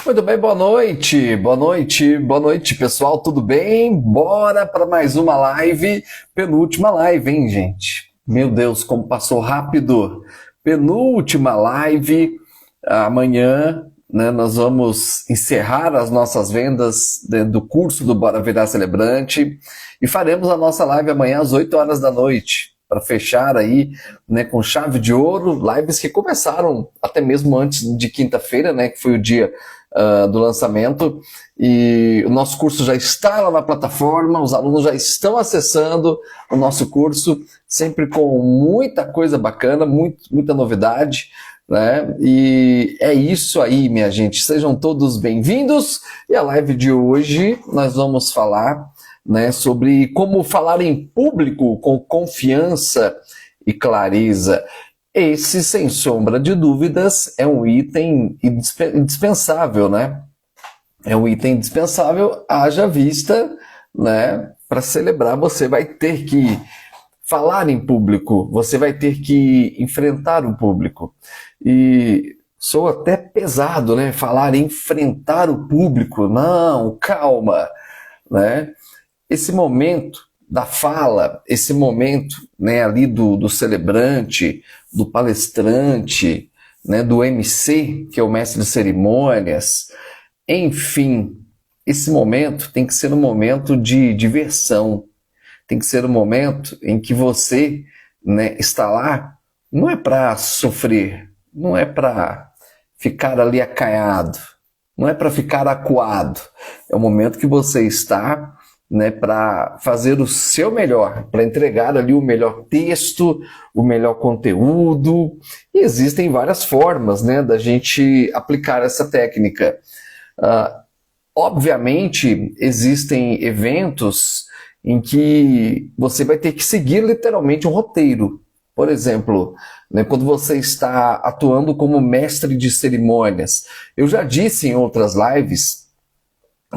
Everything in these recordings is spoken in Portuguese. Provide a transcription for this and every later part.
Muito bem, boa noite, boa noite, boa noite, pessoal, tudo bem? Bora para mais uma live, penúltima live, hein, gente? Meu Deus, como passou rápido! Penúltima live, amanhã, né, nós vamos encerrar as nossas vendas do curso do Bora Virar Celebrante e faremos a nossa live amanhã às 8 horas da noite, para fechar aí, né, com chave de ouro, lives que começaram até mesmo antes de quinta-feira, né, que foi o dia do lançamento, e o nosso curso já está lá na plataforma, os alunos já estão acessando o nosso curso, sempre com muita coisa bacana, muita novidade, né? E é isso aí, minha gente, sejam todos bem-vindos, e a live de hoje nós vamos falar, né, sobre como falar em público com confiança e clareza. Esse, sem sombra de dúvidas, é um item indispensável, né? É um item indispensável, haja vista, né? Para celebrar, você vai ter que falar em público, você vai ter que enfrentar o público. E sou até pesado, né? Falar em enfrentar o público. Não, calma, né? Esse momento da fala, esse momento, né, ali do celebrante, do palestrante, né, do MC, que é o mestre de cerimônias, enfim, esse momento tem que ser um momento de diversão, tem que ser um momento em que você, né, está lá, não é para sofrer, não é para ficar ali acanhado, não é para ficar acuado, é o momento que você está, né, para fazer o seu melhor, para entregar ali o melhor texto, o melhor conteúdo. E existem várias formas, né, da gente aplicar essa técnica. Obviamente, existem eventos em que você vai ter que seguir literalmente um roteiro. Por exemplo, né, quando você está atuando como mestre de cerimônias. Eu já disse em outras lives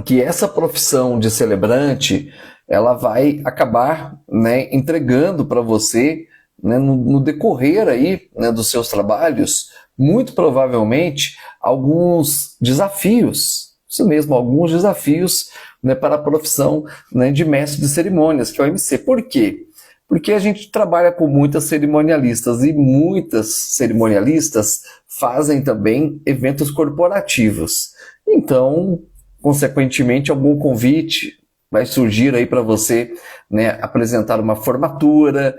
que essa profissão de celebrante, ela vai acabar, né, entregando para você, né, no decorrer aí, né, dos seus trabalhos, muito provavelmente, alguns desafios. Isso mesmo, alguns desafios, né, para a profissão, né, de mestre de cerimônias, que é o MC. Por quê? Porque a gente trabalha com muitas cerimonialistas e muitas cerimonialistas fazem também eventos corporativos. Então, consequentemente, algum convite vai surgir aí para você, né, apresentar uma formatura,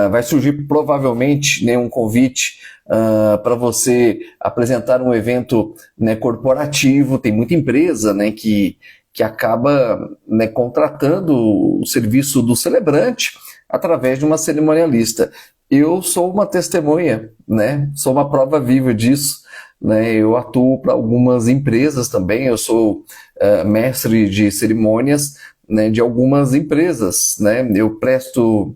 vai surgir provavelmente, né, um convite para você apresentar um evento, né, corporativo. Tem muita empresa, né, que acaba, né, contratando o serviço do celebrante através de uma cerimonialista. Eu sou uma testemunha, né, sou uma prova viva disso. Né, eu atuo para algumas empresas também, eu sou mestre de cerimônias, né, de algumas empresas, né, eu presto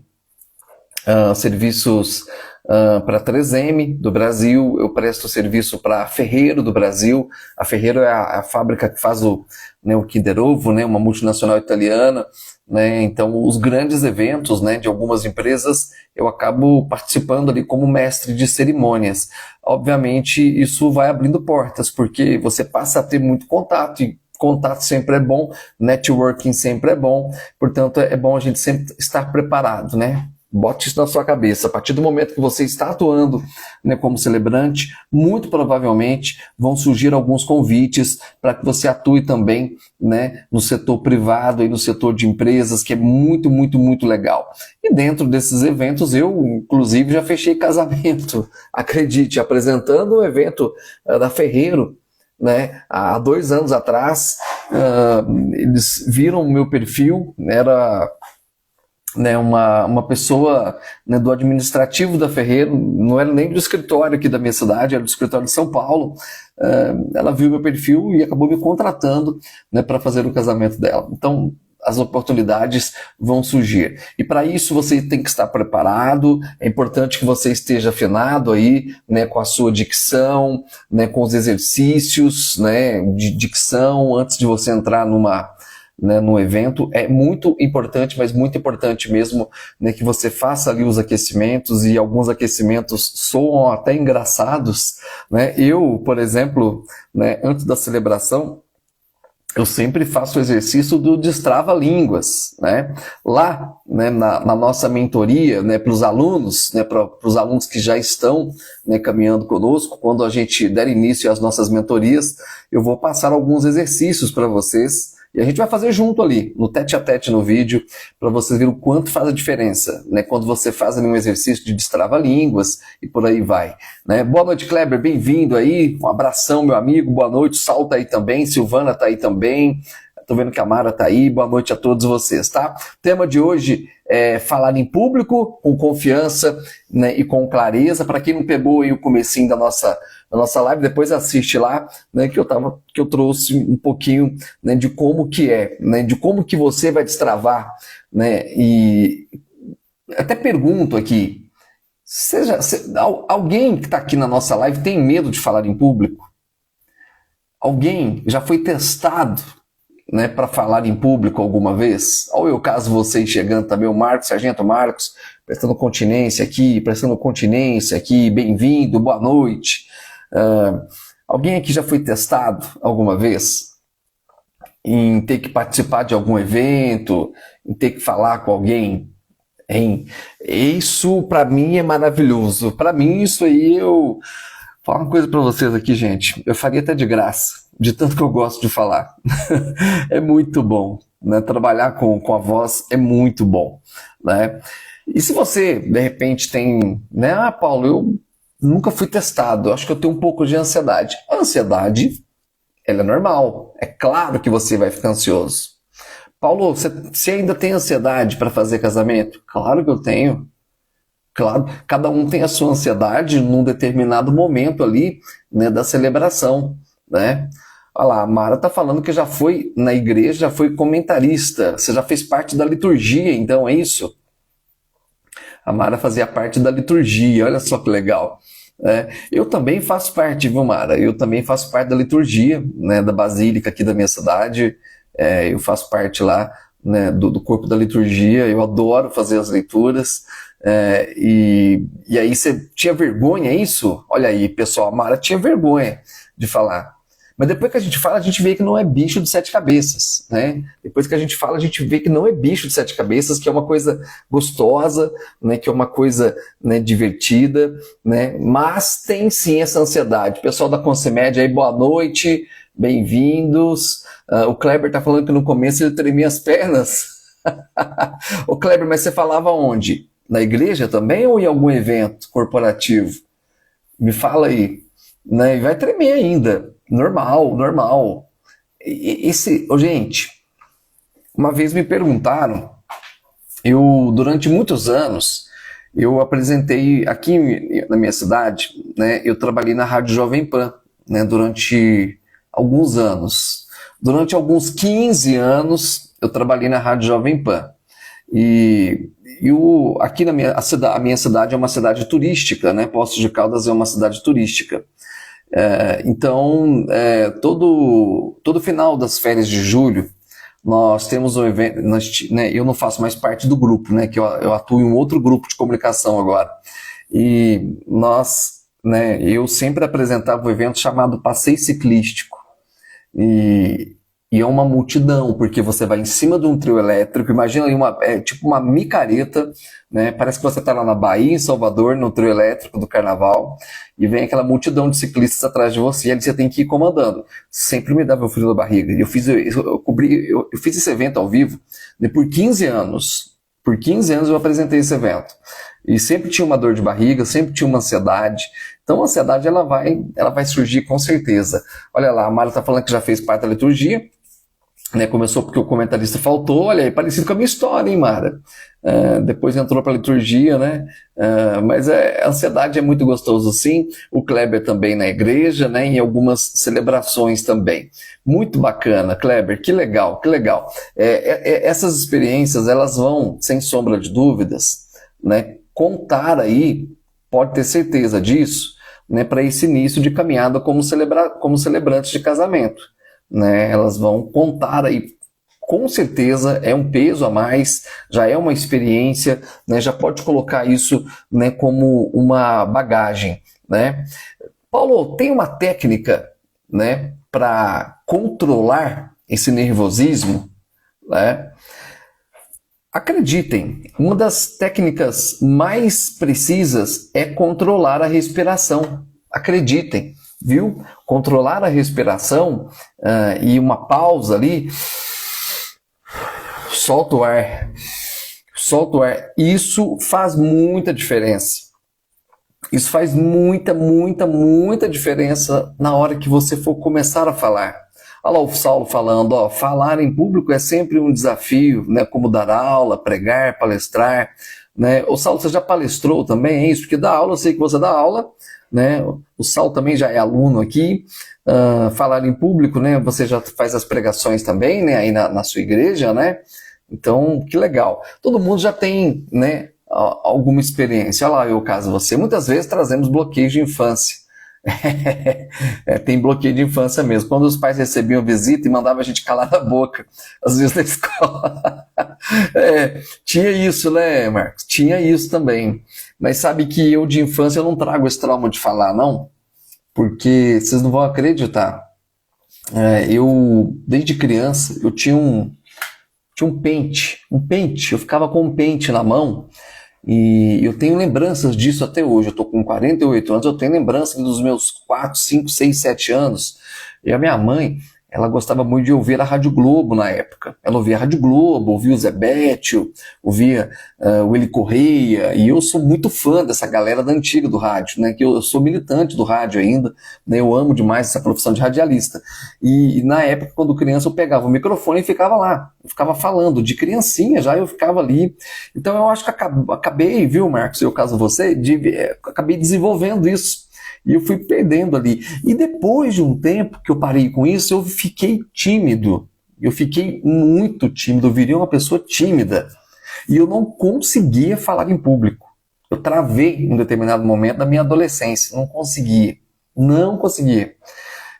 serviços para 3M do Brasil, eu presto serviço para a Ferreiro do Brasil. A Ferreiro é a fábrica que faz o Kinder Ovo, né, uma multinacional italiana, né, então os grandes eventos, né, de algumas empresas eu acabo participando ali como mestre de cerimônias. Obviamente isso vai abrindo portas, porque você passa a ter muito contato, e contato sempre é bom, networking sempre é bom, portanto é bom a gente sempre estar preparado, né? Bote isso na sua cabeça. A partir do momento que você está atuando, né, como celebrante, muito provavelmente vão surgir alguns convites para que você atue também, né, no setor privado e no setor de empresas, que é muito, muito, muito legal. E dentro desses eventos, eu, inclusive, já fechei casamento, acredite, apresentando o evento da Ferreiro, né, há 2 anos atrás. Eles viram o meu perfil, era, né, uma pessoa, né, do administrativo da Ferreiro, não era nem do escritório aqui da minha cidade, era do escritório de São Paulo. Ela viu meu perfil e acabou me contratando, né, para fazer o casamento dela. Então, as oportunidades vão surgir. E para isso você tem que estar preparado, é importante que você esteja afinado aí, né, com a sua dicção, né, com os exercícios, né, de dicção, antes de você entrar né, no evento. É muito importante, mas muito importante mesmo, né, que você faça ali os aquecimentos, e alguns aquecimentos soam até engraçados, né? Eu, por exemplo, né, antes da celebração, eu sempre faço o exercício do destrava-línguas, né? Lá, né, na nossa mentoria, né, para os alunos, né, para os alunos que já estão, né, caminhando conosco, quando a gente der início às nossas mentorias, eu vou passar alguns exercícios para vocês, e a gente vai fazer junto ali, no tete-a-tete no vídeo, para vocês verem o quanto faz a diferença, né, quando você faz ali um exercício de destrava-línguas e por aí vai, né? Boa noite, Kleber, bem-vindo aí, um abração, meu amigo, boa noite, Sal tá aí também, Silvana tá aí também, tô vendo que a Mara tá aí, boa noite a todos vocês, tá? O tema de hoje é falar em público, com confiança, né, e com clareza. Para quem não pegou aí o comecinho da nossa live, depois assiste lá, né, que eu trouxe um pouquinho, né, de como que é, né, de como que você vai destravar, né, e até pergunto aqui, alguém que está aqui na nossa live tem medo de falar em público? Alguém já foi testado, né, para falar em público alguma vez? Olha eu, caso vocês chegando também, o Marcos, Sargento Marcos, prestando continência aqui, bem-vindo, boa noite. Alguém aqui já foi testado alguma vez em ter que participar de algum evento, em ter que falar com alguém? Hein? Isso para mim é maravilhoso. Para mim isso aí eu... Vou falar uma coisa para vocês aqui, gente. Eu faria até de graça, de tanto que eu gosto de falar. É muito bom, né? Trabalhar com a voz é muito bom, né? E se você, de repente, tem... né? Ah, Paulo, eu nunca fui testado. Acho que eu tenho um pouco de ansiedade. A ansiedade, ela é normal. É claro que você vai ficar ansioso. Paulo, você ainda tem ansiedade para fazer casamento? Claro que eu tenho. Claro, cada um tem a sua ansiedade num determinado momento ali, né, da celebração, né? Olha lá, a Mara tá falando que já foi na igreja, já foi comentarista. Você já fez parte da liturgia, então, é isso? A Mara fazia parte da liturgia, olha só que legal. Eu também faço parte, viu, Mara? Eu também faço parte da liturgia, né, da Basílica aqui da minha cidade. Eu faço parte lá, né, do corpo da liturgia. Eu adoro fazer as leituras. E aí você tinha vergonha, é isso? Olha aí, pessoal, a Mara tinha vergonha de falar. Mas depois que a gente fala, a gente vê que não é bicho de sete cabeças, né? Depois que a gente fala, a gente vê que não é bicho de sete cabeças, que é uma coisa gostosa, né? Que é uma coisa, né, divertida, né? Mas tem sim essa ansiedade. Pessoal da Concemed aí, boa noite, bem-vindos. O Kleber tá falando que no começo ele tremia as pernas. Ô Kleber, mas você falava onde? Na igreja também ou em algum evento corporativo? Me fala aí, né? E vai tremer ainda. Normal. Gente, uma vez me perguntaram, durante muitos anos, eu apresentei aqui na minha cidade, né? Eu trabalhei na Rádio Jovem Pan, né? Durante alguns anos. Durante alguns 15 anos, eu trabalhei na Rádio Jovem Pan. Aqui a minha cidade é uma cidade turística, né? Poços de Caldas é uma cidade turística. Então, todo final das férias de julho, nós temos um evento, né, eu não faço mais parte do grupo, né, que eu atuo em um outro grupo de comunicação agora. E né, eu sempre apresentava um evento chamado Passeio Ciclístico. E é uma multidão, porque você vai em cima de um trio elétrico, imagina aí tipo uma micareta, né? Parece que você está lá na Bahia, em Salvador, no trio elétrico do Carnaval, e vem aquela multidão de ciclistas atrás de você, e ali você tem que ir comandando. Sempre me dava o frio da barriga. Eu fiz esse evento ao vivo, né, por 15 anos. Por 15 anos eu apresentei esse evento. E sempre tinha uma dor de barriga, sempre tinha uma ansiedade. Então a ansiedade ela vai surgir com certeza. Olha lá, a Mara está falando que já fez parte da liturgia. Né, começou porque o comentarista faltou, olha aí, parecido com a minha história, hein, Mara? Depois entrou para a liturgia, né? Mas a ansiedade é muito gostoso, sim. O Kleber também na igreja, né? Em algumas celebrações também. Muito bacana, Kleber, que legal, que legal. Essas experiências, elas vão, sem sombra de dúvidas, né, contar aí, pode ter certeza disso, né, para esse início de caminhada como celebrantes de casamento. Né, elas vão contar aí com certeza é um peso a mais, já é uma experiência, né? Já pode colocar isso, né, como uma bagagem, né? Paulo, tem uma técnica, né, para controlar esse nervosismo, né? Acreditem, uma das técnicas mais precisas é controlar a respiração. Acreditem, viu? Controlar a respiração e uma pausa ali, solta o ar. Isso faz muita diferença. Isso faz muita diferença na hora que você for começar a falar. Olha lá o Saulo falando, ó, falar em público é sempre um desafio, né? Como dar aula, pregar, palestrar, né? O Saulo, você já palestrou também, é isso? Porque dá aula, eu sei que você dá aula, né? O Saulo também já é aluno aqui. Falar em público, né? Você já faz as pregações também, né? Aí na sua igreja, né? Então, que legal. Todo mundo já tem, né, alguma experiência. Olha lá, eu caso você. Muitas vezes trazemos bloqueios de infância. Tem bloqueio de infância mesmo. Quando os pais recebiam visita e mandavam a gente calar a boca, às vezes na escola. Tinha isso, né, Marcos? Tinha isso também. Mas sabe que eu de infância eu não trago esse trauma de falar, não. Porque vocês não vão acreditar. Eu, desde criança, eu tinha um pente. Eu ficava com um pente na mão. E eu tenho lembranças disso até hoje. Eu estou com 48 anos, eu tenho lembrança dos meus 4, 5, 6, 7 anos. E a minha mãe, ela gostava muito de ouvir a Rádio Globo na época. Ela ouvia a Rádio Globo, ouvia o Zé Bétio, ouvia o Eli Correia. E eu sou muito fã dessa galera da antiga do rádio, né? Que eu sou militante do rádio ainda, né? Eu amo demais essa profissão de radialista. E na época, quando criança, eu pegava o microfone e ficava lá. Eu ficava falando, de criancinha já eu ficava ali. Então eu acho que acabei, viu, Marcos, eu caso você, acabei desenvolvendo isso. E eu fui perdendo ali. E depois de um tempo que eu parei com isso, eu fiquei tímido. Eu fiquei muito tímido, eu virei uma pessoa tímida. E eu não conseguia falar em público. Eu travei em um determinado momento da minha adolescência. Não conseguia.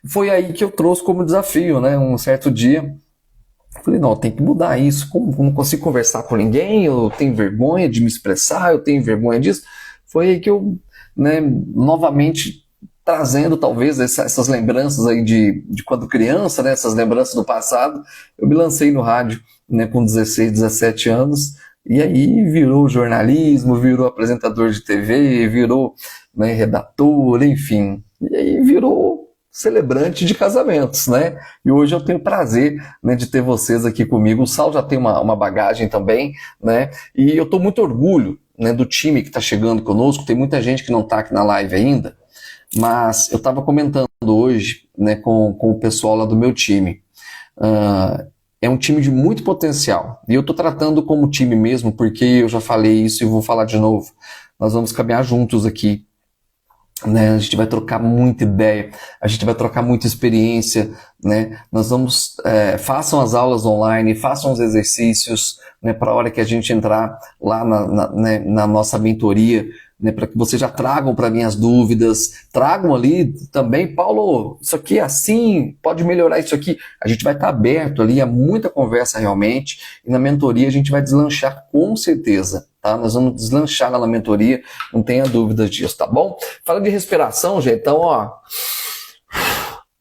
Foi aí que eu trouxe como desafio, né? Um certo dia, eu falei, não, tem que mudar isso. Como não consigo conversar com ninguém, eu tenho vergonha de me expressar, eu tenho vergonha disso. Foi aí que eu, né, novamente trazendo talvez essas lembranças aí de quando criança, né, essas lembranças do passado, eu me lancei no rádio, né, com 16, 17 anos, e aí virou jornalismo, virou apresentador de TV, virou, né, redator, enfim, e aí virou celebrante de casamentos, né? E hoje eu tenho o prazer, né, de ter vocês aqui comigo. O Sal já tem uma bagagem também, né? E eu estou muito orgulho, né, do time que está chegando conosco. Tem muita gente que não está aqui na live ainda, mas eu estava comentando hoje, né, com o pessoal lá do meu time. É um time de muito potencial. E eu estou tratando como time mesmo, porque eu já falei isso e vou falar de novo. Nós vamos caminhar juntos aqui, né? A gente vai trocar muita ideia, a gente vai trocar muita experiência, né? Nós vamos, façam as aulas online, façam os exercícios, né, para a hora que a gente entrar lá na nossa mentoria, né, para que vocês já tragam para mim as dúvidas, tragam ali também, Paulo, isso aqui é assim, pode melhorar isso aqui. A gente vai estar aberto ali, há muita conversa realmente, e na mentoria a gente vai deslanchar com certeza. Tá? Nós vamos deslanchar lá na mentoria, não tenha dúvidas disso, tá bom? Fala de respiração, gente, então, ó,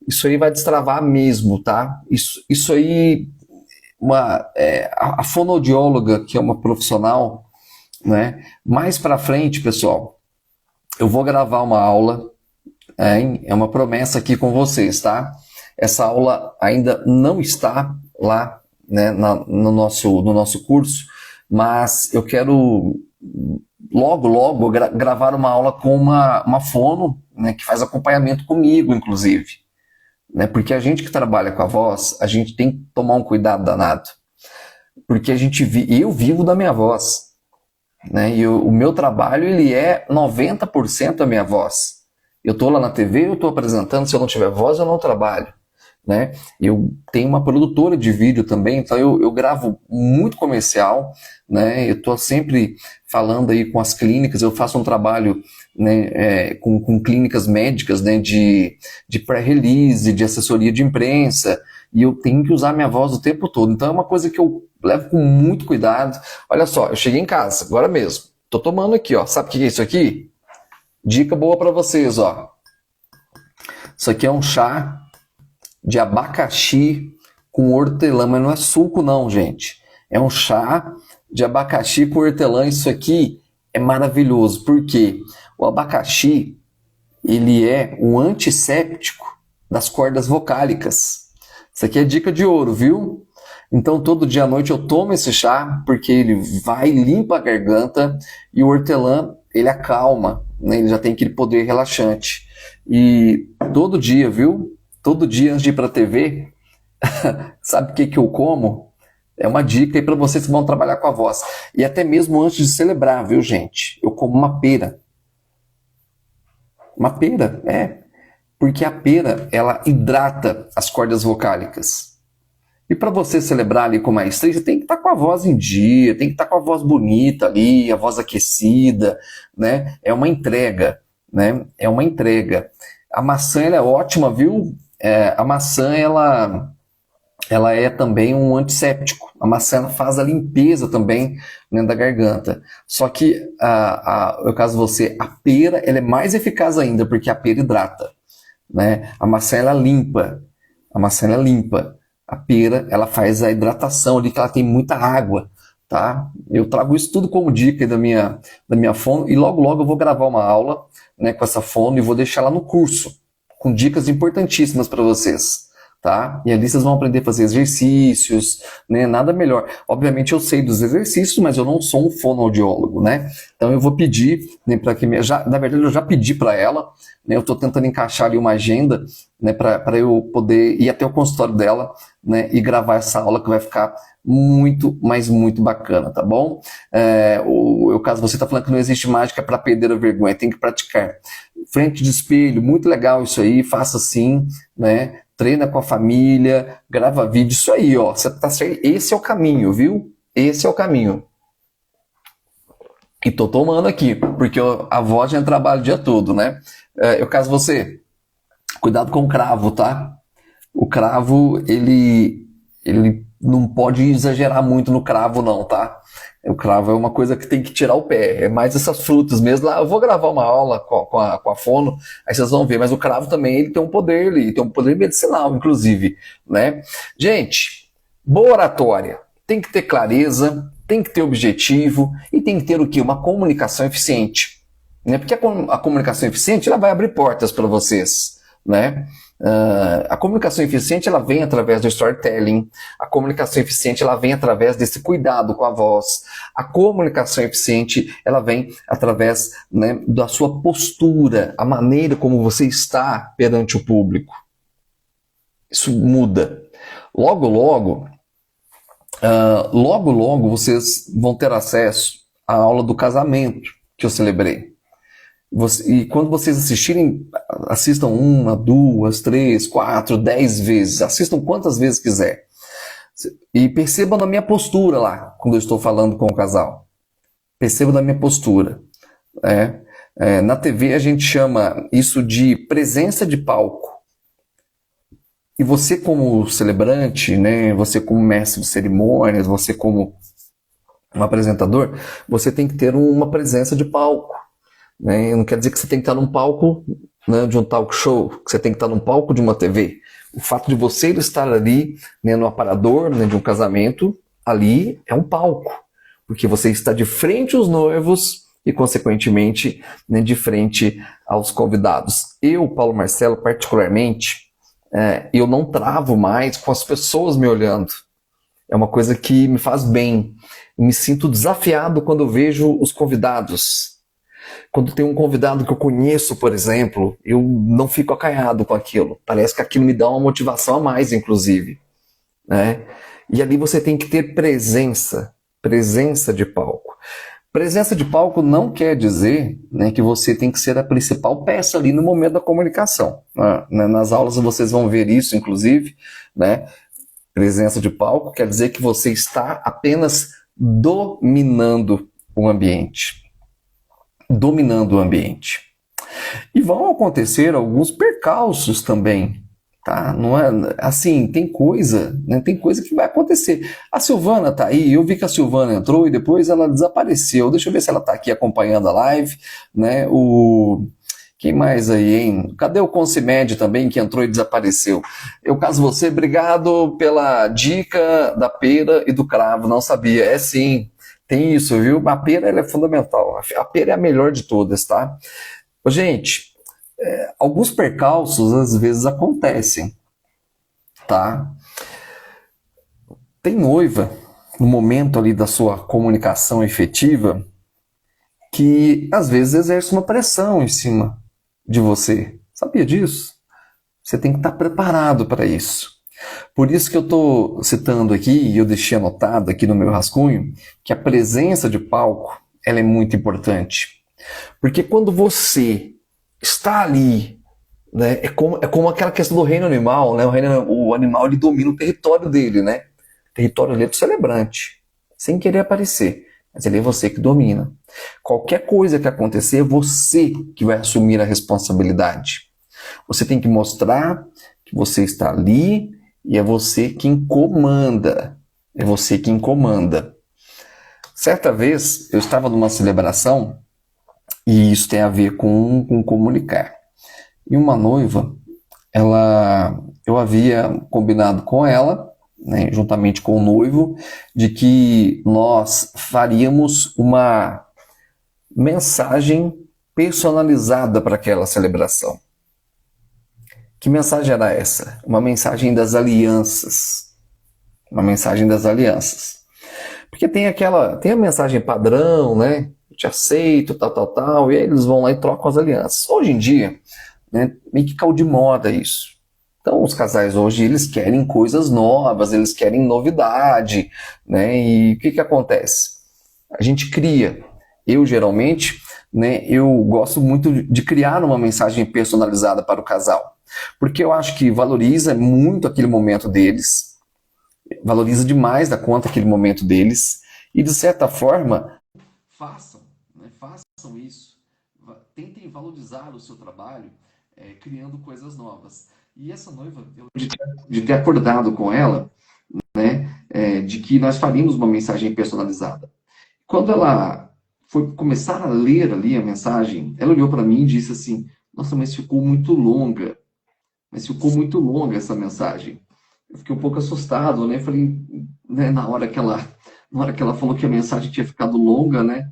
isso aí vai destravar mesmo, tá? Isso aí, a fonoaudióloga, que é uma profissional, né? Mais pra frente, pessoal, eu vou gravar uma aula, é uma promessa aqui com vocês, tá? Essa aula ainda não está lá, né, no nosso curso, mas eu quero logo gravar uma aula com uma fono, né, que faz acompanhamento comigo, inclusive, né, porque a gente que trabalha com a voz, a gente tem que tomar um cuidado danado, porque eu vivo da minha voz, né, e o meu trabalho ele é 90% a minha voz. Eu estou lá na TV, eu estou apresentando, se eu não tiver voz eu não trabalho. Né? Eu tenho uma produtora de vídeo também, então eu gravo muito comercial, né? Eu estou sempre falando aí com as clínicas, eu faço um trabalho, né, com clínicas médicas, né, de pré-release, de assessoria de imprensa, e eu tenho que usar minha voz o tempo todo. Então é uma coisa que eu levo com muito cuidado. Olha só, eu cheguei em casa, agora mesmo. Tô tomando aqui, ó. Sabe o que é isso aqui? Dica boa para vocês, ó. Isso aqui é um chá de abacaxi com hortelã, mas não é suco não, gente. É um chá de abacaxi com hortelã. Isso aqui é maravilhoso, porque o abacaxi, ele é um antisséptico das cordas vocálicas. Isso aqui é dica de ouro, viu? Então, todo dia à noite eu tomo esse chá, porque ele vai, limpa a garganta, e o hortelã, ele acalma, né? Ele já tem aquele poder relaxante. E todo dia, viu? Todo dia antes de ir para a TV, sabe o que eu como? É uma dica aí para vocês que vão trabalhar com a voz. E até mesmo antes de celebrar, viu, gente? Eu como uma pera. Uma pera, porque a pera, ela hidrata as cordas vocálicas. E para você celebrar ali com maestria, você tem que estar com a voz em dia, tem que estar com a voz bonita ali, a voz aquecida, né? É uma entrega, né? É uma entrega. A maçã, ela é ótima, viu? A maçã, ela é também um antisséptico. A maçã faz a limpeza também, né, da garganta. Só que, no caso você, a pera, ela é mais eficaz ainda, porque a pera hidrata, né? A maçã, ela limpa. A maçã, ela limpa. A pera, ela faz a hidratação ali, que ela tem muita água, tá? Eu trago isso tudo como dica da minha fono, e logo logo eu vou gravar uma aula, né, com essa fono, e vou deixar lá no curso, com dicas importantíssimas para vocês, tá? E ali vocês vão aprender a fazer exercícios, né? Nada melhor. Obviamente eu sei dos exercícios, mas eu não sou um fonoaudiólogo, né? Então eu vou pedir, né, para que na verdade eu já pedi para ela, né? Eu estou tentando encaixar ali uma agenda, né, para eu poder ir até o consultório dela, né, e gravar essa aula que vai ficar muito, mas muito bacana, tá bom? Caso você está falando que não existe mágica para perder a vergonha, tem que praticar. Frente de espelho, muito legal isso aí, faça assim, né? Treina com a família, grava vídeo, isso aí, ó. Você tá certo. Esse é o caminho, viu? Esse é o caminho. E tô tomando aqui, porque a voz já trabalha o dia todo, né? Caso você, cuidado com o cravo, tá? O cravo, ele não pode exagerar muito no cravo, não, tá? O cravo é uma coisa que tem que tirar o pé. É mais essas frutas mesmo. Lá eu vou gravar uma aula com a fono, aí vocês vão ver. Mas o cravo também, ele tem um poder, ele tem um poder medicinal, inclusive, né? Gente, boa oratória. Tem que ter clareza, tem que ter objetivo e tem que ter o quê? Uma comunicação eficiente, né? Porque a comunicação eficiente, ela vai abrir portas para vocês, né? A comunicação eficiente, ela vem através do storytelling. A comunicação eficiente, ela vem através desse cuidado com a voz. A comunicação eficiente, ela vem através, né, da sua postura, a maneira como você está perante o público. Isso muda. Logo logo vocês vão ter acesso à aula do casamento que eu celebrei. E quando vocês assistam 1, 2, 3, 4, 10 vezes, assistam quantas vezes quiser. E percebam na minha postura lá, quando eu estou falando com o casal. Percebam na minha postura. Na TV a gente chama isso de presença de palco. E você como celebrante, né, você como mestre de cerimônias, você como um apresentador, você tem que ter uma presença de palco. Né? Não quer dizer que você tem que estar num palco, né, de um talk show, que você tem que estar num palco de uma TV. O fato de você estar ali, né, no aparador, né, de um casamento, ali é um palco, porque você está de frente aos noivos e, consequentemente, né, de frente aos convidados. Eu, Paulo Marcelo, particularmente, eu não travo mais com as pessoas me olhando. É uma coisa que me faz bem. Eu me sinto desafiado quando eu vejo os convidados. Quando tem um convidado que eu conheço, por exemplo, eu não fico acanhado com aquilo. Parece que aquilo me dá uma motivação a mais, inclusive, né? E ali você tem que ter presença de palco. Presença de palco não quer dizer, né, que você tem que ser a principal peça ali no momento da comunicação. Nas aulas vocês vão ver isso, inclusive, né? Presença de palco quer dizer que você está apenas dominando o ambiente. Dominando o ambiente. E vão acontecer alguns percalços também, tá? Não é assim, tem coisa, né? Tem coisa que vai acontecer. A Silvana tá aí, eu vi que a Silvana entrou e depois ela desapareceu. Deixa eu ver se ela tá aqui acompanhando a live, né? Quem mais aí, hein? Cadê o Concimed também, que entrou e desapareceu? Eu caso você, obrigado pela dica da pera e do cravo, não sabia. É sim, tem isso, viu? A pera ela é fundamental. A pera é a melhor de todas, tá? Gente, alguns percalços às vezes acontecem, tá? Tem noiva no momento ali da sua comunicação efetiva que às vezes exerce uma pressão em cima de você. Sabia disso? Você tem que estar preparado para isso. Por isso que eu estou citando aqui, e eu deixei anotado aqui no meu rascunho, que a presença de palco ela é muito importante. Porque quando você está ali, né, é como aquela questão do reino animal, né? O animal ele domina o território dele, né? O território ali é do celebrante, sem querer aparecer. Mas ele é você que domina. Qualquer coisa que acontecer, é você que vai assumir a responsabilidade. Você tem que mostrar que você está ali e é você quem comanda. É você quem comanda. Certa vez, eu estava numa celebração e isso tem a ver com comunicar. E uma noiva, eu havia combinado com ela, né, juntamente com o noivo, de que nós faríamos uma mensagem personalizada para aquela celebração. Que mensagem era essa? Uma mensagem das alianças. Uma mensagem das alianças. Porque tem a mensagem padrão, né? Eu te aceito, tal, tal, tal, e aí eles vão lá e trocam as alianças. Hoje em dia, né, meio que caiu de moda isso. Então, os casais hoje, eles querem coisas novas, eles querem novidade, né? E o que acontece? A gente cria. Eu, geralmente, né, eu gosto muito de criar uma mensagem personalizada para o casal. Porque eu acho que valoriza muito aquele momento deles, valoriza demais da conta aquele momento deles, e de certa forma, façam, né, façam isso. Tentem valorizar o seu trabalho, criando coisas novas. E essa noiva, de ter acordado com ela, né, de que nós faríamos uma mensagem personalizada. Quando ela foi começar a ler ali a mensagem, ela olhou para mim e disse assim: Nossa, mas ficou muito longa. Mas ficou muito longa essa mensagem. Eu fiquei um pouco assustado, né? Falei, né, na hora que ela falou que a mensagem tinha ficado longa, né?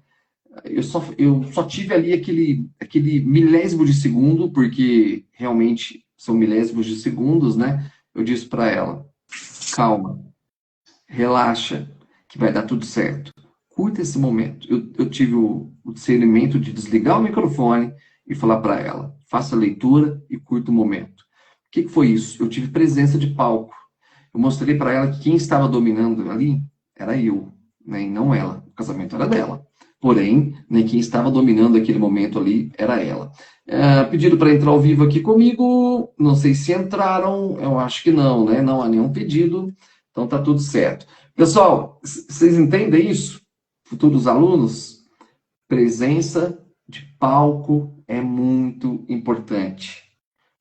Eu só tive ali aquele milésimo de segundo, porque realmente são milésimos de segundos, né? Eu disse para ela: calma, relaxa, que vai dar tudo certo. Curta esse momento. Eu tive o discernimento de desligar o microfone e falar para ela: faça a leitura e curta o momento. O que foi isso? Eu tive presença de palco. Eu mostrei para ela que quem estava dominando ali era eu, né, e não ela. O casamento era dela. Porém, né, quem estava dominando aquele momento ali era ela. Pedido para entrar ao vivo aqui comigo. Não sei se entraram. Eu acho que não, né? Não há nenhum pedido. Então tá tudo certo. Pessoal, vocês entendem isso? Futuros alunos? Presença de palco é muito importante.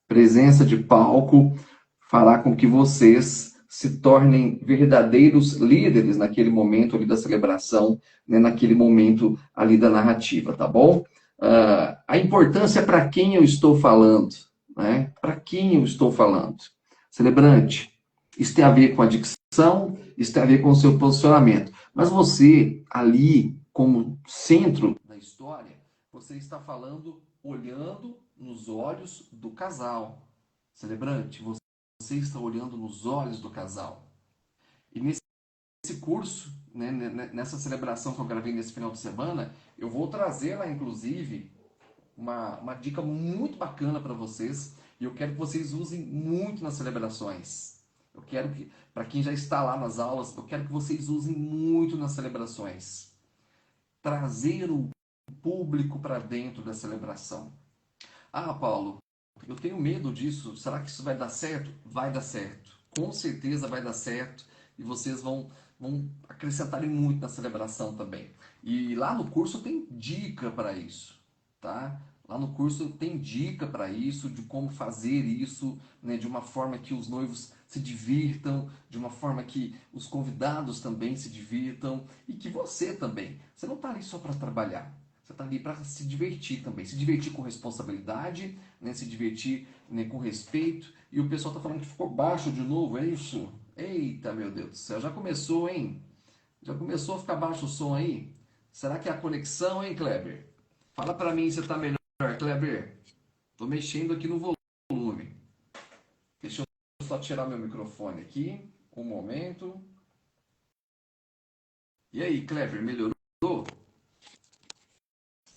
Presença de palco fará com que vocês se tornem verdadeiros líderes naquele momento ali da celebração, né, naquele momento ali da narrativa, tá bom? A importância é para quem eu estou falando, né? Para quem eu estou falando? Celebrante, isso tem a ver com a dicção, isso tem a ver com o seu posicionamento. Mas você, ali, como centro da história, você está falando olhando nos olhos do casal. Celebrante, você está olhando nos olhos do casal. E nesse curso, né, nessa celebração que eu gravei nesse final de semana, eu vou trazer lá, inclusive, uma dica muito bacana para vocês. E eu quero que vocês usem muito nas celebrações. Eu quero que, para quem já está lá nas aulas, eu quero que vocês usem muito nas celebrações. Trazer o público para dentro da celebração. Ah, Paulo, eu tenho medo disso. Será que isso vai dar certo? Vai dar certo. Com certeza vai dar certo. E vocês vão acrescentarem muito na celebração também. E lá no curso tem dica para isso, tá? Lá no curso tem dica para isso, de como fazer isso, né, de uma forma que os noivos se divirtam, de uma forma que os convidados também se divirtam e que você também. Você não está ali só para trabalhar, você está ali para se divertir também. Se divertir com responsabilidade, né, se divertir, né, com respeito. E o pessoal está falando que ficou baixo de novo, é isso? Eita, meu Deus do céu, já começou, hein? Já começou a ficar baixo o som aí? Será que é a conexão, hein, Kleber? Fala para mim se está melhor, Kleber. Tô mexendo aqui no volume. Deixa eu só tirar meu microfone aqui. Um momento. E aí, Kleber, melhorou?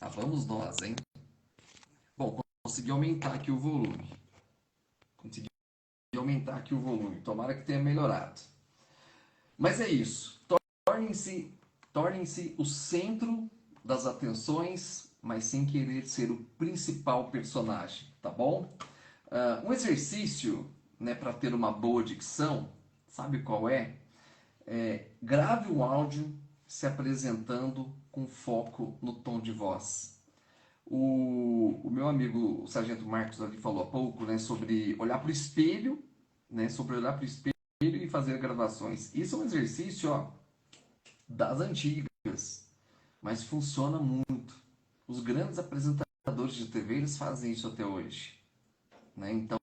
Ah, vamos nós, hein? Bom, consegui aumentar aqui o volume. Consegui aumentar aqui o volume. Tomara que tenha melhorado. Mas é isso. Tornem-se o centro das atenções, mas sem querer ser o principal personagem, tá bom? Um exercício, né, para ter uma boa dicção, sabe qual é? Grave um áudio se apresentando com foco no tom de voz. O meu amigo, o Sargento Marcos, ali falou há pouco, né, sobre olhar para o espelho, né, sobre olhar para o espelho e fazer gravações. Isso é um exercício, ó, das antigas, mas funciona muito. Os grandes apresentadores de TV, eles fazem isso até hoje, né? Então,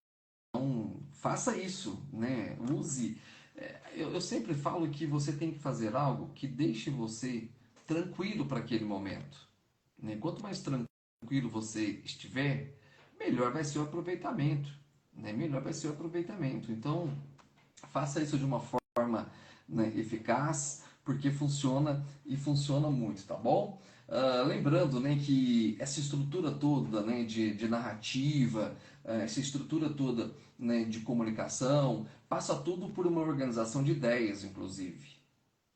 faça isso, né? Use. Eu sempre falo que você tem que fazer algo que deixe você tranquilo para aquele momento, né? Quanto mais tranquilo você estiver, melhor vai ser o aproveitamento, né? Melhor vai ser o aproveitamento. Então, faça isso de uma forma, né, eficaz, porque funciona e funciona muito, tá bom? Lembrando, né, que essa estrutura toda, né, de narrativa, essa estrutura toda, né, de comunicação, passa tudo por uma organização de ideias, inclusive.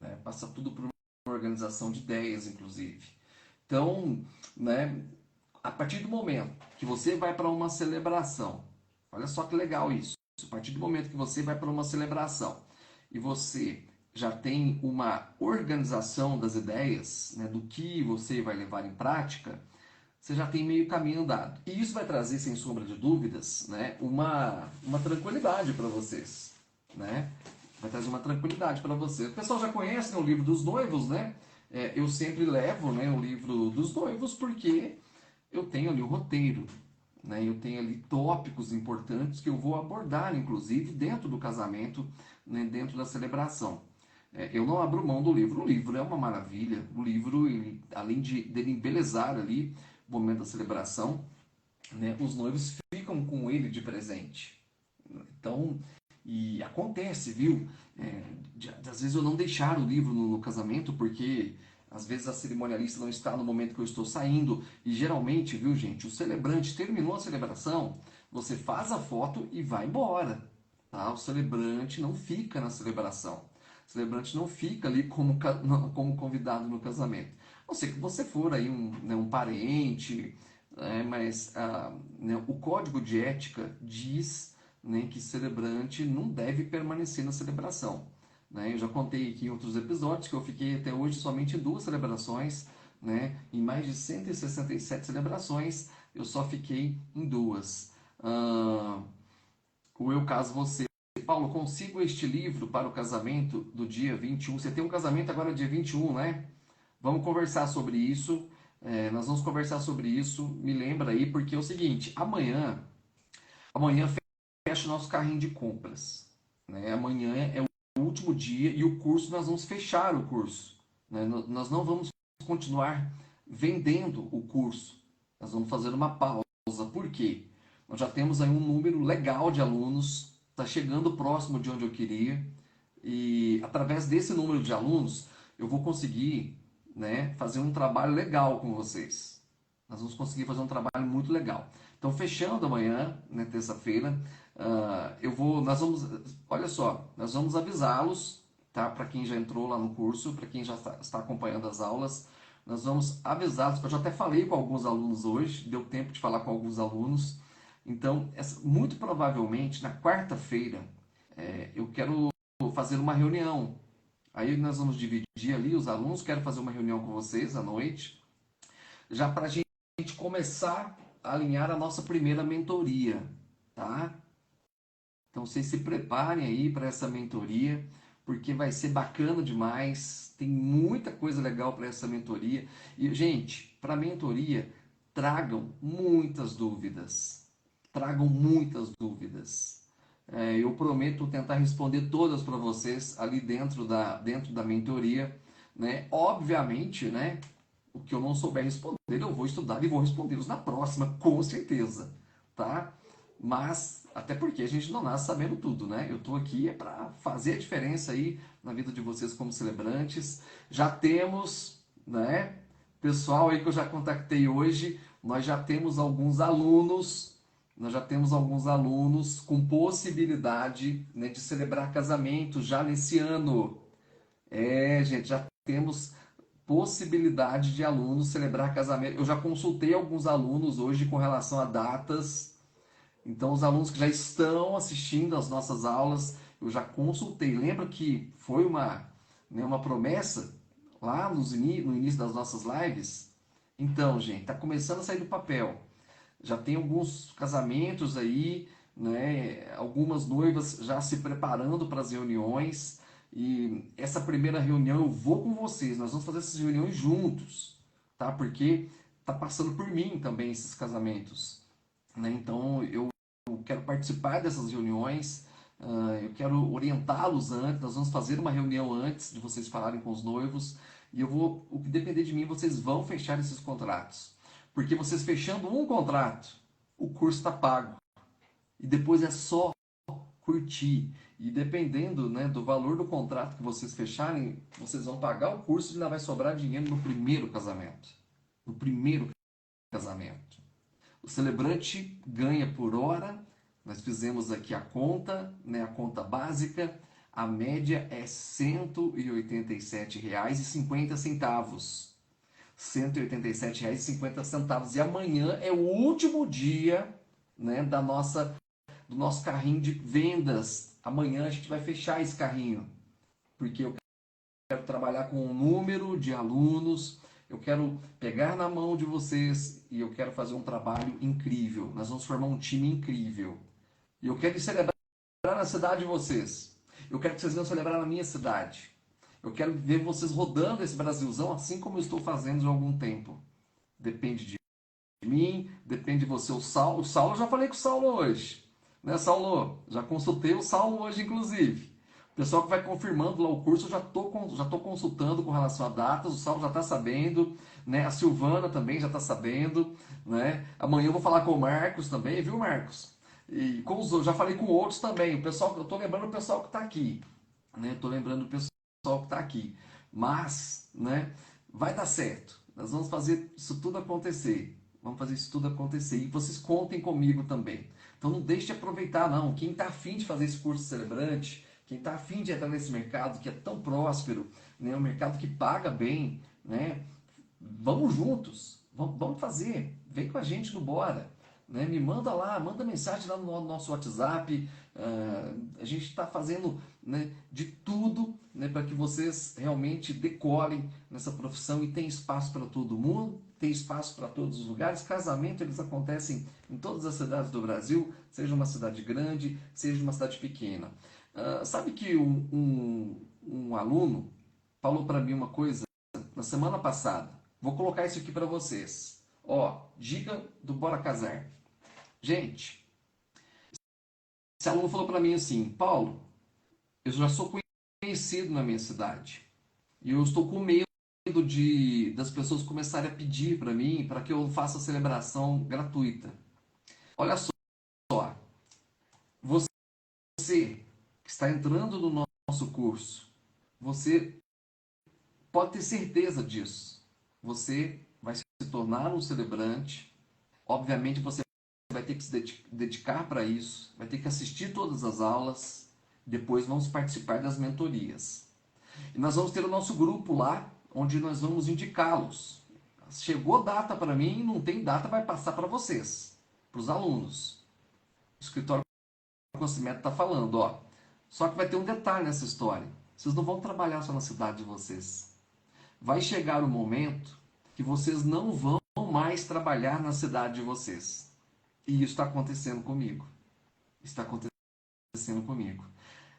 Né? Passa tudo por uma organização de ideias, inclusive. Então, né, a partir do momento que você vai para uma celebração, olha só que legal isso. A partir do momento que você vai para uma celebração e você já tem uma organização das ideias, né, do que você vai levar em prática, você já tem meio caminho andado. E isso vai trazer, sem sombra de dúvidas, né, uma tranquilidade para vocês. Né? Vai trazer uma tranquilidade para vocês. O pessoal já conhece, né, o livro dos noivos, né? Eu sempre levo, né, o livro dos noivos porque eu tenho ali o roteiro, né? Eu tenho ali tópicos importantes que eu vou abordar, inclusive, dentro do casamento, né, dentro da celebração. Eu não abro mão do livro. O livro é uma maravilha. O livro, ele, além dele embelezar ali o momento da celebração, né, os noivos ficam com ele de presente. Então, e acontece, viu? Às vezes eu não deixar o livro no casamento porque às vezes a cerimonialista não está no momento que eu estou saindo. E geralmente, viu, gente, o celebrante terminou a celebração, você faz a foto e vai embora. Tá? O celebrante não fica na celebração. O celebrante não fica ali como convidado no casamento. A não ser que você for aí né, um parente, mas né, o código de ética diz, né, que celebrante não deve permanecer na celebração. Né? Eu já contei aqui em outros episódios que eu fiquei até hoje somente em 2 celebrações, né? Em mais de 167 celebrações, eu só fiquei em 2. O Eu Caso Você. Paulo, consigo este livro para o casamento do dia 21? Você tem um casamento agora dia 21, né? Vamos conversar sobre isso. Nós vamos conversar sobre isso. Me lembra aí, porque é o seguinte, amanhã fecha o nosso carrinho de compras. Né? Amanhã é o último dia e o curso, nós vamos fechar o curso. Né? Nós não vamos continuar vendendo o curso. Nós vamos fazer uma pausa. Por quê? Nós já temos aí um número legal de alunos, está chegando próximo de onde eu queria, e através desse número de alunos eu vou conseguir, né, fazer um trabalho legal com vocês. Nós vamos conseguir fazer um trabalho muito legal. Então, fechando amanhã, né, terça-feira, nós vamos, olha só, nós vamos avisá-los, tá? Para quem já entrou lá no curso, para quem já está acompanhando as aulas, nós vamos avisá-los. Eu já até falei com alguns alunos hoje, deu tempo de falar com alguns alunos. Então, muito provavelmente na quarta-feira, eu quero fazer uma reunião. Aí nós vamos dividir ali os alunos, quero fazer uma reunião com vocês à noite, já para a gente começar alinhar a nossa primeira mentoria, tá? Então vocês se preparem aí para essa mentoria, porque vai ser bacana demais. Tem muita coisa legal para essa mentoria. E, gente, para a mentoria, tragam muitas dúvidas. Tragam muitas dúvidas. Eu prometo tentar responder todas para vocês ali dentro da mentoria, né? Obviamente, né? O que eu não souber responder, eu vou estudar e vou respondê-los na próxima, com certeza, tá? Mas, até porque a gente não nasce sabendo tudo, né? Eu tô aqui para fazer a diferença aí na vida de vocês como celebrantes. Já temos, né? Pessoal aí que eu já contactei hoje, nós já temos alguns alunos, com possibilidade, né, de celebrar casamento já nesse ano. Gente, já temos possibilidade de alunos celebrar casamento. Eu já consultei alguns alunos hoje com relação a datas. Então, os alunos que já estão assistindo às nossas aulas, eu já consultei. Lembra que foi uma promessa lá no início das nossas lives? Então, gente, está começando a sair do papel. Já tem alguns casamentos aí, né? Algumas noivas já se preparando para as reuniões. E essa primeira reunião eu vou com vocês, nós vamos fazer essas reuniões juntos, tá? Porque tá passando por mim também esses casamentos, né? Então eu quero participar dessas reuniões, eu quero orientá-los antes, nós vamos fazer uma reunião antes de vocês falarem com os noivos, e o que depender de mim, vocês vão fechar esses contratos. Porque vocês fechando um contrato, o curso está pago. E depois é só curtir. E dependendo, né, do valor do contrato que vocês fecharem, vocês vão pagar o curso e ainda vai sobrar dinheiro no primeiro casamento. No primeiro casamento. O celebrante ganha por hora. Nós fizemos aqui a conta, né, a conta básica. A média é R$ 187,50. R$ 187,50. E amanhã é o último dia, né, do nosso carrinho de vendas. Amanhã a gente vai fechar esse carrinho, porque eu quero trabalhar com um número de alunos, eu quero pegar na mão de vocês e eu quero fazer um trabalho incrível. Nós vamos formar um time incrível. E eu quero celebrar na cidade de vocês. Eu quero que vocês venham celebrar na minha cidade. Eu quero ver vocês rodando esse Brasilzão assim como eu estou fazendo há algum tempo. Depende de mim, depende de você. O Saulo, eu já falei com o Saulo hoje. Né, Saulo? Já consultei o Saulo hoje, inclusive. O pessoal que vai confirmando lá o curso, eu já tô consultando com relação a datas. O Saulo já está sabendo, né? A Silvana também já está sabendo, né? Amanhã eu vou falar com o Marcos também, viu, Marcos? E já falei com outros também. Eu estou lembrando o pessoal que está aqui, né? Estou lembrando o pessoal que está aqui. Mas, né? Vai dar certo. Nós vamos fazer isso tudo acontecer. Vamos fazer isso tudo acontecer. E vocês contem comigo também. Então não deixe de aproveitar, não. Quem está afim de fazer esse curso celebrante, quem está afim de entrar nesse mercado que é tão próspero, né, um mercado que paga bem, né, vamos juntos. Vamos fazer. Vem com a gente no Bora. Né? Me manda lá, manda mensagem lá no nosso WhatsApp. A gente está fazendo, né, de tudo, né, para que vocês realmente decolem nessa profissão e tem espaço para todo mundo, tem espaço para todos os lugares. Casamento, eles acontecem em todas as cidades do Brasil, seja uma cidade grande, seja uma cidade pequena. Sabe que um aluno falou para mim uma coisa na semana passada. Vou colocar isso aqui para vocês. Ó, dica do Bora Casar. Gente, esse aluno falou para mim assim: Paulo, eu já sou conhecido na minha cidade e eu estou com medo das pessoas começarem a pedir para mim para que eu faça a celebração gratuita. Olha só, você que está entrando no nosso curso, você pode ter certeza disso. Você vai se tornar um celebrante. Obviamente você vai ter que se dedicar para isso, vai ter que assistir todas as aulas, depois vamos participar das mentorias. E nós vamos ter o nosso grupo lá, onde nós vamos indicá-los. Chegou data para mim, não tem data, vai passar para vocês, para os alunos. O escritório Conhecimento está falando, ó. Só que vai ter um detalhe nessa história. Vocês não vão trabalhar só na cidade de vocês. Vai chegar o momento que vocês não vão mais trabalhar na cidade de vocês. E isso está acontecendo comigo. Está acontecendo comigo.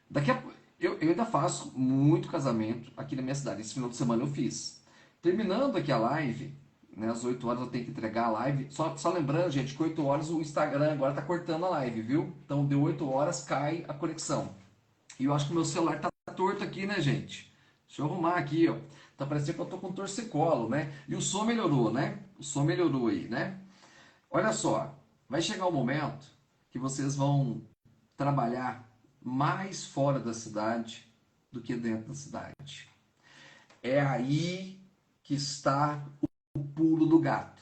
Daqui a eu ainda faço muito casamento aqui na minha cidade. Esse final de semana eu fiz. Terminando aqui a live, né, às 8 horas eu tenho que entregar a live. Só lembrando, gente, que 8 horas o Instagram agora tá cortando a live, viu? Então deu 8 horas, cai a conexão. E eu acho que meu celular tá torto aqui, né, gente? Deixa eu arrumar aqui, ó. Tá parecendo que eu tô com torcicolo, né? E o som melhorou, né? O som melhorou aí, né? Olha só, vai chegar um momento que vocês vão trabalhar mais fora da cidade do que dentro da cidade. É aí que está o pulo do gato.